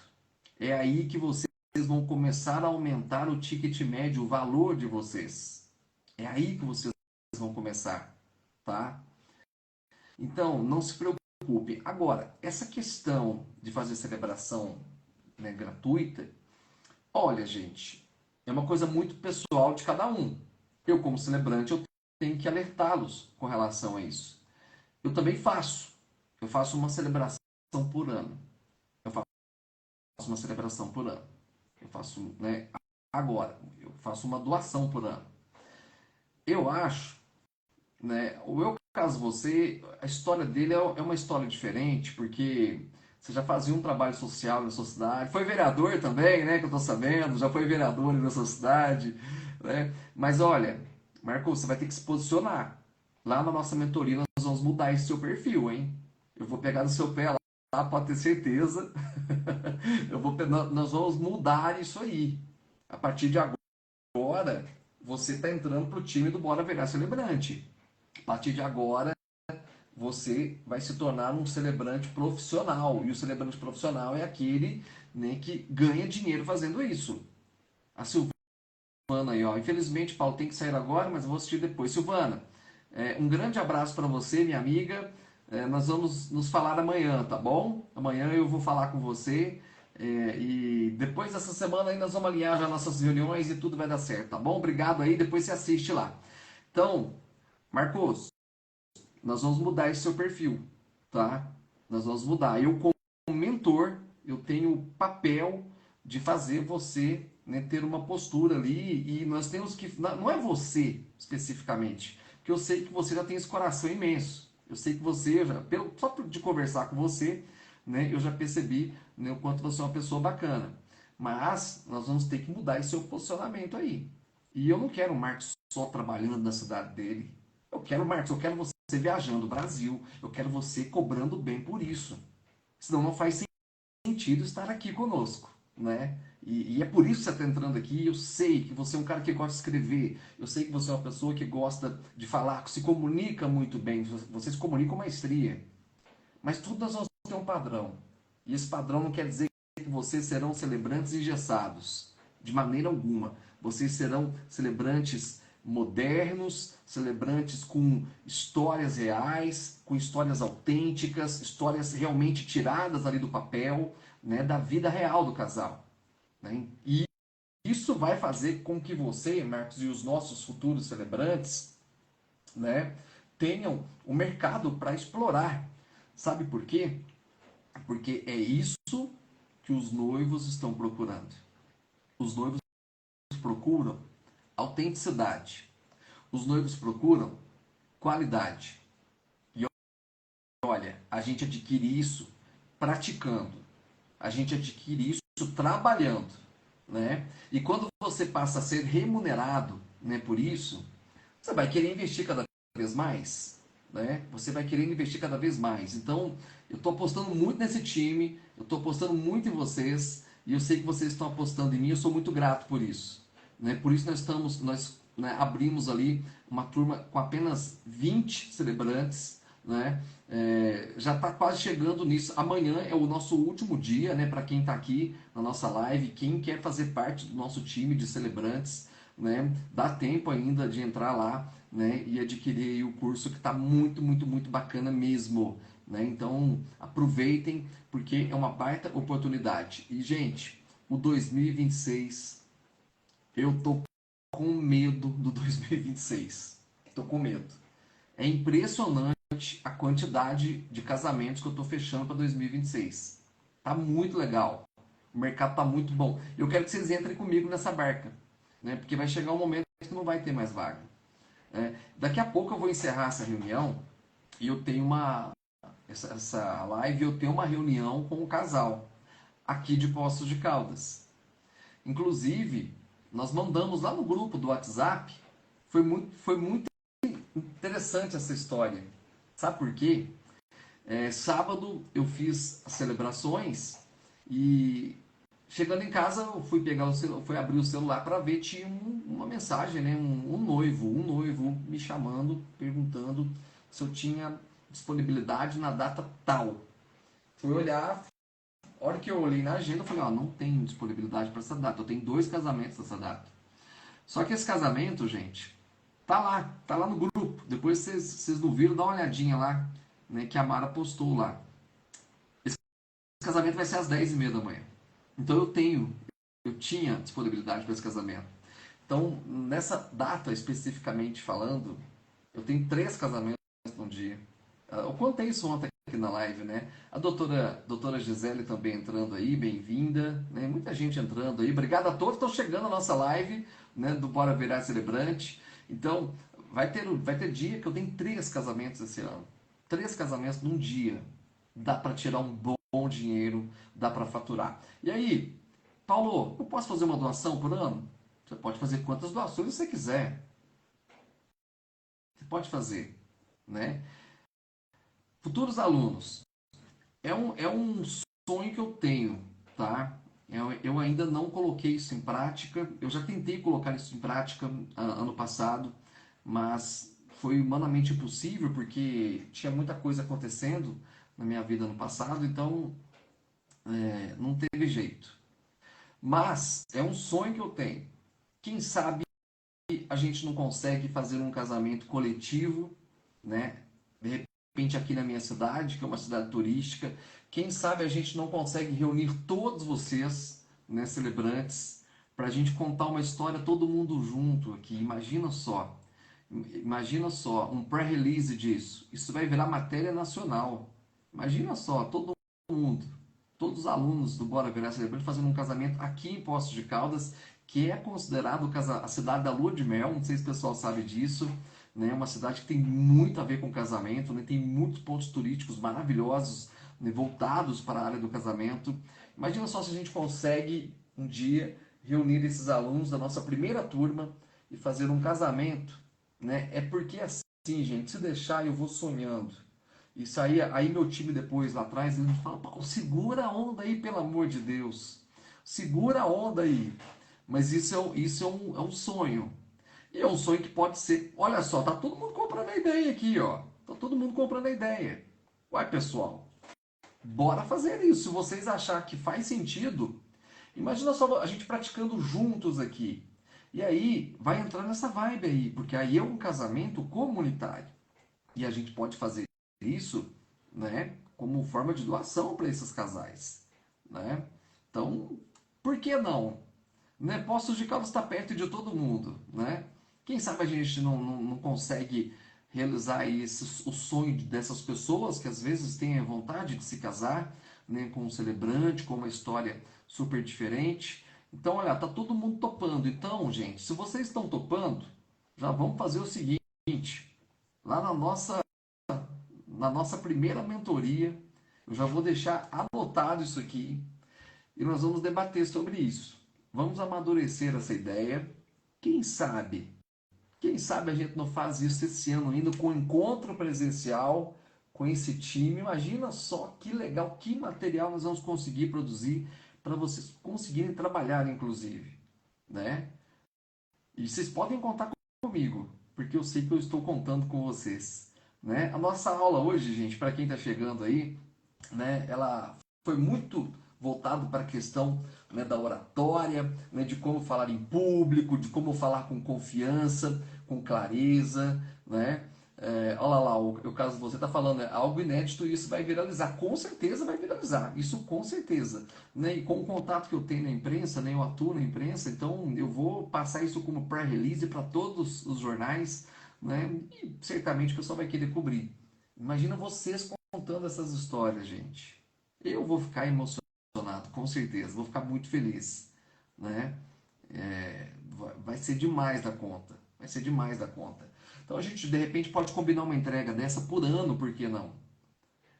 É aí que vocês vão começar a aumentar o ticket médio, o valor de vocês. É aí que vocês vão começar, tá? Então, não se preocupe. Agora, essa questão de fazer celebração, né, gratuita, olha, gente, é uma coisa muito pessoal de cada um. Eu, como celebrante, eu tenho que alertá-los com relação a isso. Eu também faço. Eu faço uma celebração por ano. Eu faço uma celebração por ano. Eu faço, né, agora, eu faço uma doação por ano. Eu acho, né, o meu caso, você, a história dele é uma história diferente, porque você já fazia um trabalho social na sua cidade, foi vereador também, né, que eu tô sabendo, já foi vereador na sua cidade, né? Mas olha, Marcos, você vai ter que se posicionar. Lá na nossa mentoria nós vamos mudar esse seu perfil, hein? Eu vou pegar no seu pé lá, pode ter certeza. Nós vamos mudar isso aí. A partir de agora, você está entrando pro time do Bora Virar Celebrante. A partir de agora, você vai se tornar um celebrante profissional. E o celebrante profissional é aquele, né, que ganha dinheiro fazendo isso. A Silvana aí, ó. Infelizmente, Paulo, tem que sair agora, mas eu vou assistir depois. Silvana, um grande abraço para você, minha amiga. Nós vamos nos falar amanhã, tá bom? Amanhã eu vou falar com você. E depois dessa semana aí nós vamos alinhar já nossas reuniões e tudo vai dar certo, tá bom? Obrigado aí, depois você assiste lá. Então, Marcos, nós vamos mudar esse seu perfil, tá? Nós vamos mudar. Eu, como mentor, eu tenho o papel de fazer você, né, ter uma postura ali e nós temos que... Não é você, especificamente, porque eu sei que você já tem esse coração imenso. Eu sei que você, só de conversar com você, né, eu já percebi, né, o quanto você é uma pessoa bacana. Mas nós vamos ter que mudar esse seu posicionamento aí. E eu não quero o Marcos só trabalhando na cidade dele. Eu quero, Marcos, eu quero você viajando o Brasil. Eu quero você cobrando bem por isso. Senão não faz sentido estar aqui conosco, né? E é por isso que você está entrando aqui. Eu sei que você é um cara que gosta de escrever. Eu sei que você é uma pessoa que gosta de falar, que se comunica muito bem. Você se comunica com maestria. Mas tudo nós vamos ter um padrão. E esse padrão não quer dizer que vocês serão celebrantes engessados. De maneira alguma. Vocês serão celebrantes modernos, celebrantes com histórias reais, com histórias autênticas, histórias realmente tiradas ali do papel, né, da vida real do casal. Né? E isso vai fazer com que você, Marcos, e os nossos futuros celebrantes, né, tenham o mercado para explorar. Sabe por quê? Porque é isso que os noivos estão procurando. Os noivos procuram autenticidade. Os noivos procuram qualidade. E olha, a gente adquire isso praticando. A gente adquire isso trabalhando, né? E quando você passa a ser remunerado, né, por isso, você vai querer investir cada vez mais, né? Você vai querer investir cada vez mais. Então, eu estou apostando muito nesse time, eu estou apostando muito em vocês, e eu sei que vocês estão apostando em mim, eu sou muito grato por isso, né? Por isso nós, né, abrimos ali uma turma com apenas 20 celebrantes, né? Já está quase chegando nisso. Amanhã é o nosso último dia, né? Para quem está aqui na nossa live, quem quer fazer parte do nosso time de celebrantes, né? Dá tempo ainda de entrar lá, né, e adquirir o curso que está muito, muito, muito bacana mesmo. Né? Então aproveitem porque é uma baita oportunidade. E gente, o 2026, eu tô com medo do 2026. Tô com medo. É impressionante a quantidade de casamentos que eu tô fechando para 2026. Tá muito legal. O mercado está muito bom. Eu quero que vocês entrem comigo nessa barca, né? Porque vai chegar um momento que não vai ter mais vaga. Né? Daqui a pouco eu vou encerrar essa reunião e eu tenho essa live, eu tenho uma reunião com um casal aqui de Poços de Caldas. Inclusive, nós mandamos lá no grupo do WhatsApp, foi muito interessante essa história. Sabe por quê? Sábado eu fiz as celebrações e chegando em casa eu fui pegar fui abrir o celular para ver, tinha uma mensagem, né? Um noivo me chamando, perguntando se eu tinha disponibilidade na data tal. Fui olhar, a hora que eu olhei na agenda, eu falei, ó, não tenho disponibilidade para essa data, eu tenho 2 casamentos nessa data. Só que esse casamento, gente, tá lá no grupo. Depois vocês não viram, dá uma olhadinha lá, né, que a Mara postou lá. Esse casamento vai ser às 10h30 da manhã. Então eu tinha disponibilidade para esse casamento. Então, nessa data especificamente falando, eu tenho 3 casamentos num dia. Eu contei isso ontem aqui na live, né? A doutora Gisele também entrando aí, bem-vinda. Né? Muita gente entrando aí. Obrigado a todos que estão chegando na nossa live, né, do Bora Virar Celebrante. Então, vai ter dia que eu tenho 3 casamentos esse ano. 3 casamentos num dia. Dá para tirar um bom dinheiro, dá para faturar. E aí, Paulo, eu posso fazer uma doação por ano? Você pode fazer quantas doações você quiser. Você pode fazer, né? Futuros alunos, é um sonho que eu tenho, tá? Eu ainda não coloquei isso em prática. Eu já tentei colocar isso em prática ano passado, mas foi humanamente impossível porque tinha muita coisa acontecendo na minha vida no passado, então não teve jeito. Mas é um sonho que eu tenho. Quem sabe a gente não consegue fazer um casamento coletivo, né? De repente aqui na minha cidade, que é uma cidade turística, quem sabe a gente não consegue reunir todos vocês, né, celebrantes, para a gente contar uma história todo mundo junto aqui. Imagina só, um pré-release disso. Isso vai virar matéria nacional. Imagina só, todo mundo, todos os alunos do Bora Virar Celebrante fazendo um casamento aqui em Poços de Caldas, que é considerado a cidade da lua de mel, não sei se o pessoal sabe disso, né? Uma cidade que tem muito a ver com casamento, né? Tem muitos pontos turísticos maravilhosos, né? Voltados para a área do casamento. Imagina só se a gente consegue um dia reunir esses alunos da nossa primeira turma e fazer um casamento, né? É porque assim, gente, se deixar eu vou sonhando. Isso aí meu time depois lá atrás, ele fala, Paulo, segura a onda aí, pelo amor de Deus. Segura a onda aí. Mas isso é um sonho. E é um sonho que pode ser. Olha só, tá todo mundo comprando a ideia aqui, ó. Tá todo mundo comprando a ideia. Uai, pessoal, bora fazer isso. Se vocês acharem que faz sentido, imagina só a gente praticando juntos aqui. E aí vai entrar nessa vibe aí, porque aí é um casamento comunitário. E a gente pode fazer isso, né, como forma de doação para esses casais, né? Então, por que não? Né? Poços de Caldas está perto de todo mundo, né? Quem sabe a gente não consegue realizar o sonho dessas pessoas que às vezes têm a vontade de se casar, né, com um celebrante, com uma história super diferente. Então, olha, tá todo mundo topando. Então, gente, se vocês estão topando, já vamos fazer o seguinte, lá na nossa primeira mentoria, eu já vou deixar anotado isso aqui e nós vamos debater sobre isso. Vamos amadurecer essa ideia. Quem sabe? Quem sabe a gente não faz isso esse ano ainda com um encontro presencial com esse time. Imagina só que legal, que material nós vamos conseguir produzir para vocês conseguirem trabalhar, inclusive, né? E vocês podem contar comigo, porque eu sei que eu estou contando com vocês, né? A nossa aula hoje, gente, para quem está chegando aí, né, ela foi muito voltado para a questão, né, da oratória, né, de como falar em público, de como falar com confiança, com clareza, né? Olha lá, o caso que você está falando é algo inédito e isso vai viralizar, com certeza vai viralizar, isso com certeza, né? E com o contato que eu tenho na imprensa, né, eu atuo na imprensa, então eu vou passar isso como pré-release para todos os jornais, né? E certamente o pessoal vai querer cobrir. Imagina vocês contando essas histórias, gente. Eu vou ficar emocionado, emocionado, com certeza. Vou ficar muito feliz, né? Vai ser demais da conta. Vai ser demais da conta. Então a gente de repente pode combinar uma entrega dessa por ano, por que não?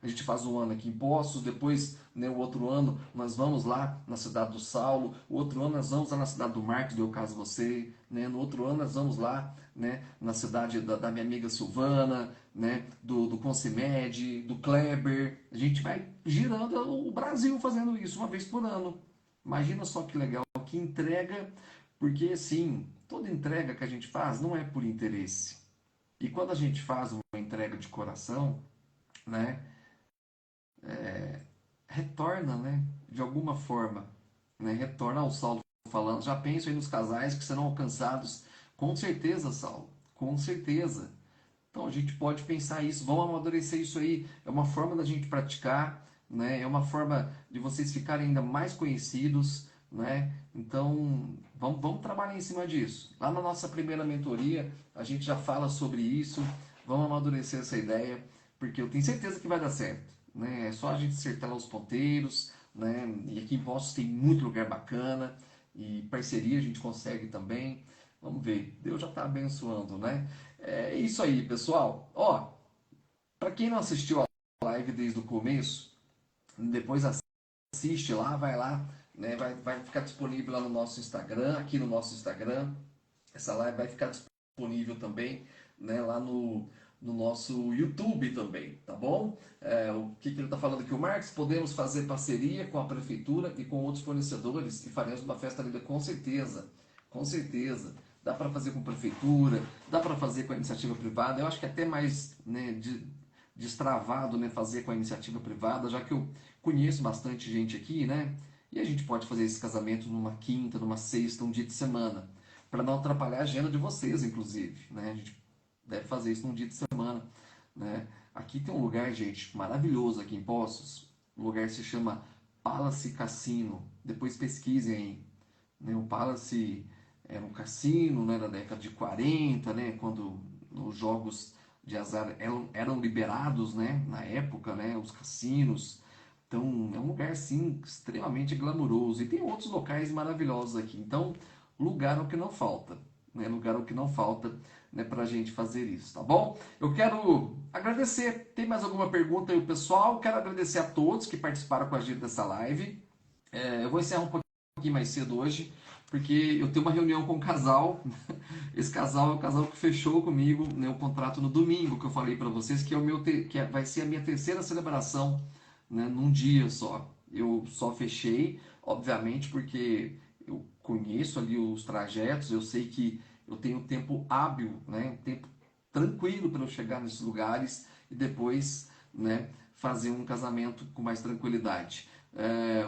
A gente faz um ano aqui em Poços, depois, né, o outro ano nós vamos lá na cidade do Saulo, o outro ano nós vamos lá na cidade do Marcos, deu caso você, né, no outro ano nós vamos lá, né, na cidade da minha amiga Silvana, né, do Consimed, do Kleber. A gente vai girando o Brasil fazendo isso uma vez por ano. Imagina só que legal, que entrega, porque assim, toda entrega que a gente faz não é por interesse. E quando a gente faz uma entrega de coração, né, retorna, né? De alguma forma, né? Retorna ao Saulo falando. Já penso aí nos casais que serão alcançados. Com certeza, Saulo. Com certeza. Então a gente pode pensar isso. Vamos amadurecer isso aí. É uma forma da gente praticar, né? É uma forma de vocês ficarem ainda mais conhecidos, né? Então vamos trabalhar em cima disso. Lá na nossa primeira mentoria a gente já fala sobre isso. Vamos amadurecer essa ideia, porque eu tenho certeza que vai dar certo, né? É só a gente acertar lá os ponteiros, né? E aqui em Poços tem muito lugar bacana e parceria a gente consegue também. Vamos ver, Deus já está abençoando, né? É isso aí, pessoal. Ó, para quem não assistiu a live desde o começo, depois assiste lá, vai lá, né? Vai ficar disponível lá no nosso Instagram, aqui no nosso Instagram. Essa live vai ficar disponível também, né? Lá no nosso YouTube também, tá bom? O que ele está falando aqui, o Marcos? Podemos fazer parceria com a prefeitura e com outros fornecedores e faremos uma festa linda, com certeza, com certeza. Dá para fazer com a prefeitura, dá para fazer com a iniciativa privada. Eu acho que é até mais, né, destravado, né, fazer com a iniciativa privada, já que eu conheço bastante gente aqui, né? E a gente pode fazer esse casamento numa quinta, numa sexta, um dia de semana, para não atrapalhar a agenda de vocês, inclusive, né? A gente deve fazer isso num dia de semana, né? Aqui tem um lugar, gente, maravilhoso aqui em Poços. O lugar se chama Palace Cassino. Depois pesquisem aí, né? O Palace era um cassino, né, da década de 40, né, quando os jogos de azar eram liberados, né, na época, né, os cassinos. Então, é um lugar, assim, extremamente glamuroso. E tem outros locais maravilhosos aqui. Então, lugar é o que não falta, né, lugar é o que não falta, né, para a gente fazer isso, tá bom? Eu quero agradecer. Tem mais alguma pergunta aí, pessoal? Quero agradecer a todos que participaram com a gente dessa live. Eu vou encerrar um pouquinho mais cedo hoje, porque eu tenho uma reunião com um casal. Esse casal é o casal que fechou comigo, né, o contrato no domingo, que eu falei para vocês, que, vai ser a minha terceira celebração, né, num dia só. Eu só fechei, obviamente, porque eu conheço ali os trajetos, eu sei que eu tenho tempo hábil, né, um tempo tranquilo para eu chegar nesses lugares e depois, né, fazer um casamento com mais tranquilidade.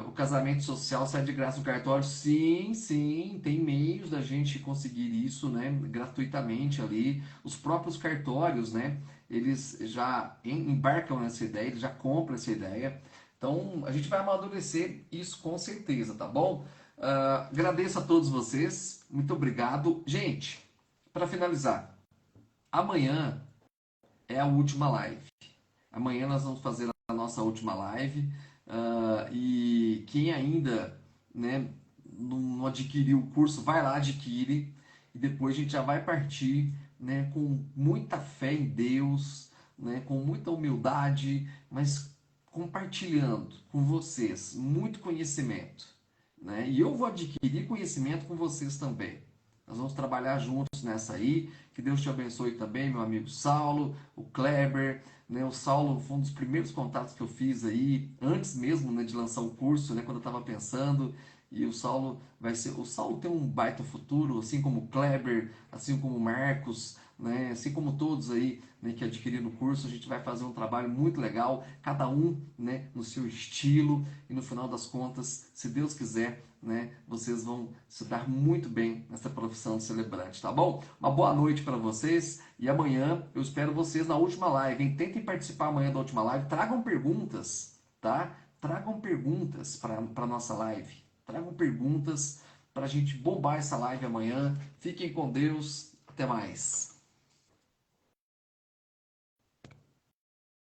O casamento social sai de graça no cartório? Sim, sim, tem meios da gente conseguir isso, né, gratuitamente ali. Os próprios cartórios, né, eles já embarcam nessa ideia, eles já compram essa ideia. Então, a gente vai amadurecer isso com certeza, tá bom? Agradeço a todos vocês, muito obrigado. Gente, para finalizar, amanhã é a última live. Amanhã nós vamos fazer a nossa última live. E quem ainda, né, não adquiriu o curso, vai lá, adquire. E depois a gente já vai partir, né, com muita fé em Deus, né, com muita humildade, mas compartilhando com vocês muito conhecimento, né? E eu vou adquirir conhecimento com vocês também. Nós vamos trabalhar juntos nessa aí. Que Deus te abençoe também, meu amigo Saulo, o Kleber, né? O Saulo foi um dos primeiros contatos que eu fiz aí, antes mesmo, né, de lançar o curso, né, quando eu estava pensando. E o Saulo vai ser. O Saulo tem um baita futuro, assim como o Kleber, assim como o Marcos, né, assim como todos aí, né, que adquiriram o curso. A gente vai fazer um trabalho muito legal, cada um, né, no seu estilo. E no final das contas, se Deus quiser, né, vocês vão se dar muito bem nessa profissão de celebrante, tá bom? Uma boa noite para vocês e amanhã eu espero vocês na última live, hein? Tentem participar amanhã da última live, tragam perguntas, tá? Tragam perguntas para nossa live, tragam perguntas para a gente bombar essa live amanhã. Fiquem com Deus, até mais.